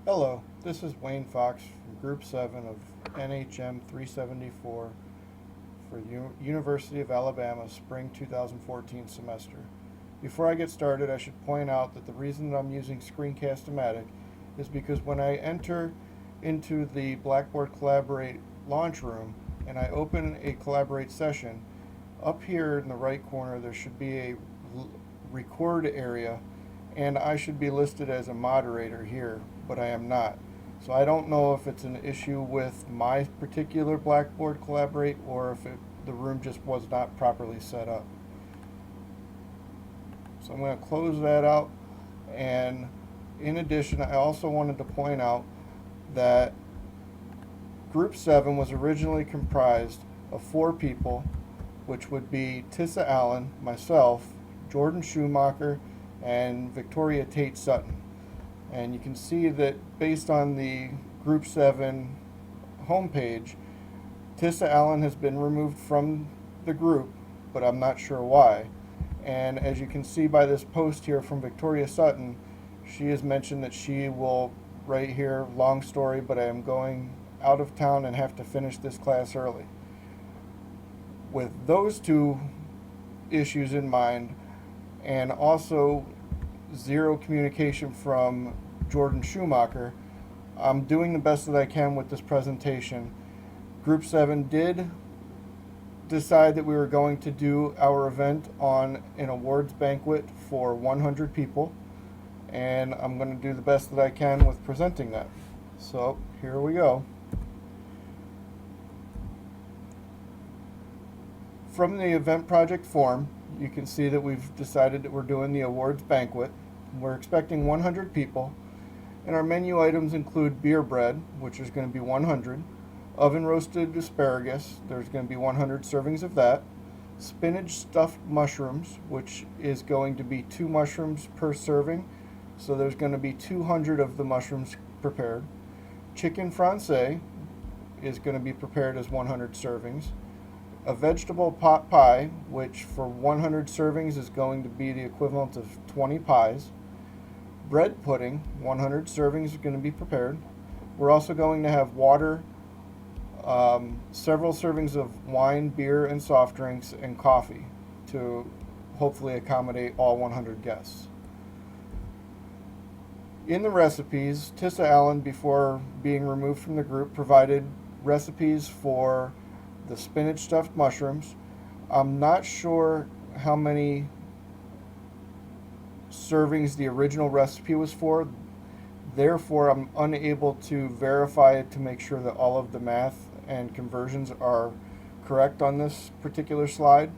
Hello, this is Wayne Fox from Group 7 of NHM 374 for University of Alabama Spring 2014 semester. Before I get started, I should point out that the reason that I'm using Screencast-O-Matic is because when I enter into the Blackboard Collaborate launch room and I open a Collaborate session, up here in the right corner there should be a record area, and I should be listed as a moderator here, but I am not. So I don't know if it's an issue with my particular Blackboard Collaborate or if the room just was not properly set up. So I'm going to close that out, and in addition, I also wanted to point out that Group 7 was originally comprised of 4 people, which would be Tissa Allen, myself, Jordan Schumacher, and Victoria Tate Sutton. And you can see that based on the Group 7 homepage, Tissa Allen has been removed from the group, but I'm not sure why. And as you can see by this post here from Victoria Sutton, she has mentioned that she will, right here, long story, but I am going out of town and have to finish this class early. With those two issues in mind, and also zero communication from Jordan Schumacher, I'm doing the best that I can with this presentation. Group 7 did decide that we were going to do our event on an awards banquet for 100 people, and I'm going to do the best that I can with presenting that. So here we go. From the event project form, you can see that we've decided that we're doing the awards banquet. We're expecting 100 people, and our menu items include beer bread, which is going to be 100, oven roasted asparagus, there's going to be 100 servings of that, spinach stuffed mushrooms, which is going to be 2 mushrooms per serving, so there's going to be 200 of the mushrooms prepared. Chicken francais is going to be prepared as 100 servings. A vegetable pot pie, which for 100 servings is going to be the equivalent of 20 pies. Bread pudding, 100 servings are going to be prepared. We're also going to have water, several servings of wine, beer, and soft drinks, and coffee to hopefully accommodate all 100 guests. In the recipes, Tissa Allen, before being removed from the group, provided recipes for the spinach stuffed mushrooms. I'm not sure how many servings the original recipe was for, therefore I'm unable to verify it to make sure that all of the math and conversions are correct on this particular slide.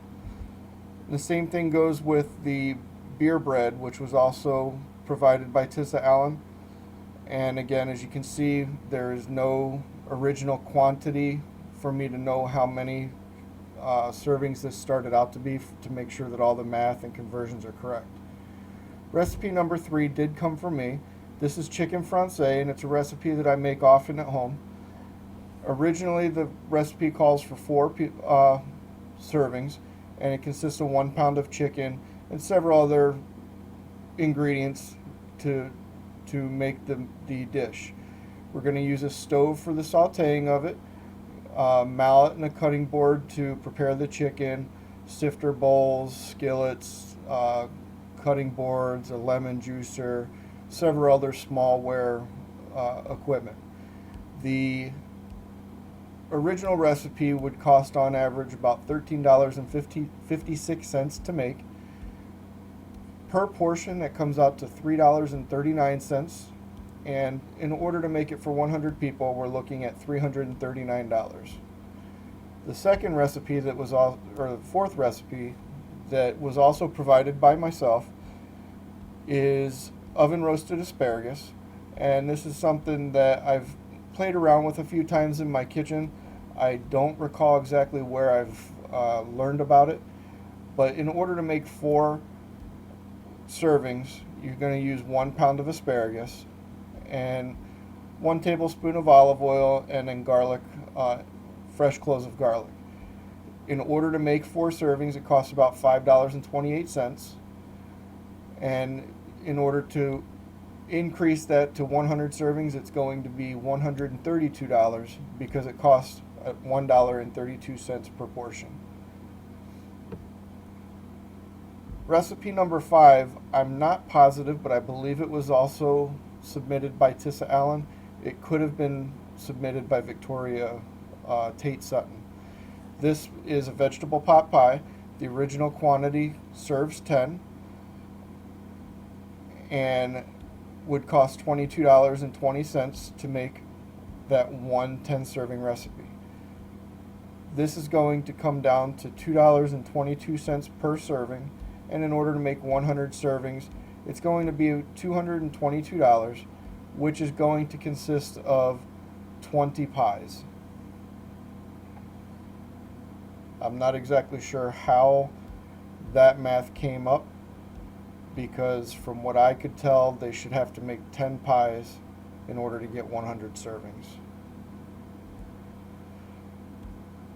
The same thing goes with the beer bread, which was also provided by Tissa Allen, and again, as you can see, there is no original quantity for me to know how many servings this started out to be, to make sure that all the math and conversions are correct. Recipe number 3 did come from me. This is chicken francais, and it's a recipe that I make often at home. Originally, the recipe calls for 4 servings, and it consists of 1 pound of chicken and several other ingredients to make the dish. We're going to use a stove for the sautéing of it, mallet and a cutting board to prepare the chicken, sifter bowls, skillets, cutting boards, a lemon juicer, several other smallware equipment. The original recipe would cost on average about $13.56 to make. Per portion, that comes out to $3.39. And in order to make it for 100 people, we're looking at $339. The second recipe that was, or the fourth recipe that was also provided by myself, is oven roasted asparagus. And this is something that I've played around with a few times in my kitchen. I don't recall exactly where I've learned about it, but in order to make 4 servings, you're going to use 1 pound of asparagus and 1 tablespoon of olive oil, and then garlic, fresh cloves of garlic. In order to make 4 servings, it costs about $5.28. And in order to increase that to 100 servings, it's going to be $132 because it costs $1.32 per portion. Recipe number 5, I'm not positive, but I believe it was also submitted by Tissa Allen. It could have been submitted by Victoria Tate Sutton. This is a vegetable pot pie. The original quantity serves 10 and would cost $22.20 to make that one 10-serving recipe. This is going to come down to $2.22 per serving, and in order to make 100 servings, it's going to be $222, which is going to consist of 20 pies. I'm not exactly sure how that math came up, because from what I could tell, they should have to make 10 pies in order to get 100 servings.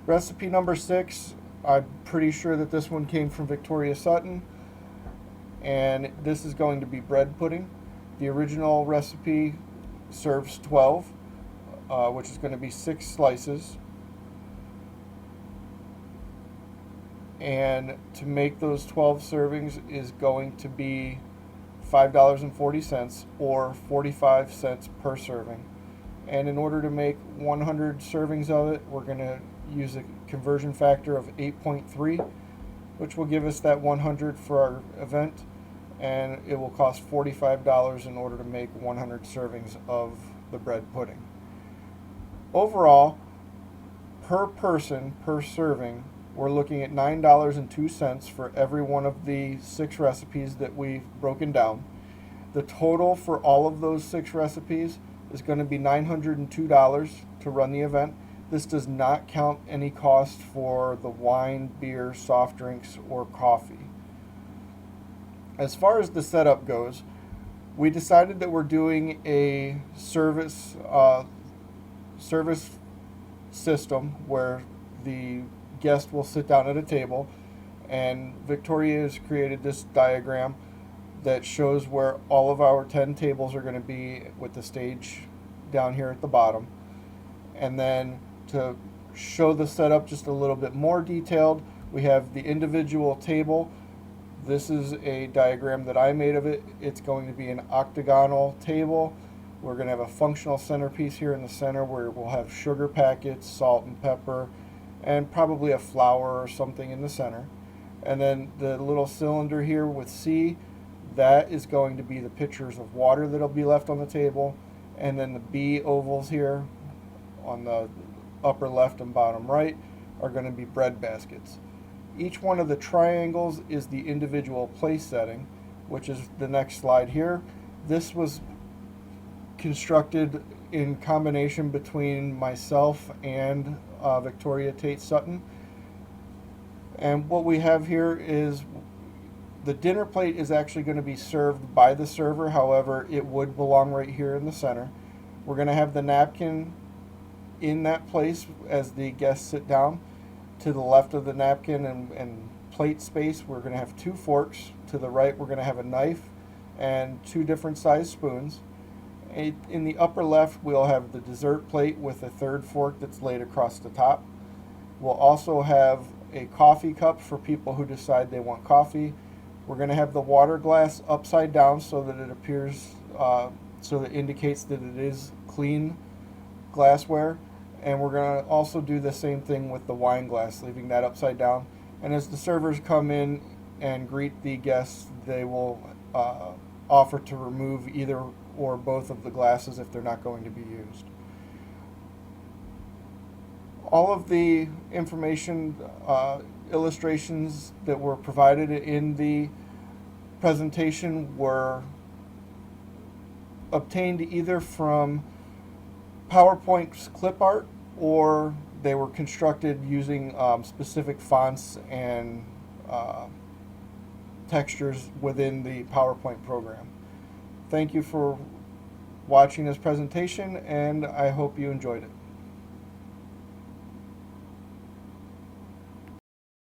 Recipe number 6, I'm pretty sure that this one came from Victoria Sutton, and this is going to be bread pudding. The original recipe serves 12, which is going to be 6 slices. And to make those 12 servings is going to be $5.40 or 45 cents per serving. And in order to make 100 servings of it, we're going to use a conversion factor of 8.3, which will give us that 100 for our event, and it will cost $45 in order to make 100 servings of the bread pudding. Overall, per person, per serving, we're looking at $9.02 for every one of the 6 recipes that we've broken down. The total for all of those 6 recipes is going to be $902 to run the event. This does not count any cost for the wine, beer, soft drinks, or coffee. As far as the setup goes, we decided that we're doing a service system where the guest will sit down at a table, and Victoria has created this diagram that shows where all of our 10 tables are going to be, with the stage down here at the bottom. And then to show the setup just a little bit more detailed, we have the individual table. This is a diagram that I made of it. It's going to be an octagonal table. We're going to have a functional centerpiece here in the center where we'll have sugar packets, salt and pepper, and probably a flower or something in the center. And then the little cylinder here with C, that is going to be the pitchers of water that'll be left on the table. And then the B ovals here on the upper left and bottom right are going to be bread baskets. Each one of the triangles is the individual place setting, which is the next slide here. This was constructed in combination between myself and Victoria Tate Sutton. And what we have here is the dinner plate is actually going to be served by the server. However, it would belong right here in the center. We're going to have the napkin in that place as the guests sit down. To the left of the napkin and plate space, we're going to have 2 forks. To the right, we're going to have a knife and 2 different size spoons. In the upper left, we'll have the dessert plate with a 3rd fork that's laid across the top. We'll also have a coffee cup for people who decide they want coffee. We're going to have the water glass upside down so that it appears, so that it indicates that it is clean glassware. And we're going to also do the same thing with the wine glass, leaving that upside down. And as the servers come in and greet the guests, they will offer to remove either or both of the glasses if they're not going to be used. All of the information, illustrations that were provided in the presentation were obtained either from PowerPoint's clip art, or they were constructed using specific fonts and textures within the PowerPoint program. Thank you for watching this presentation, and I hope you enjoyed it.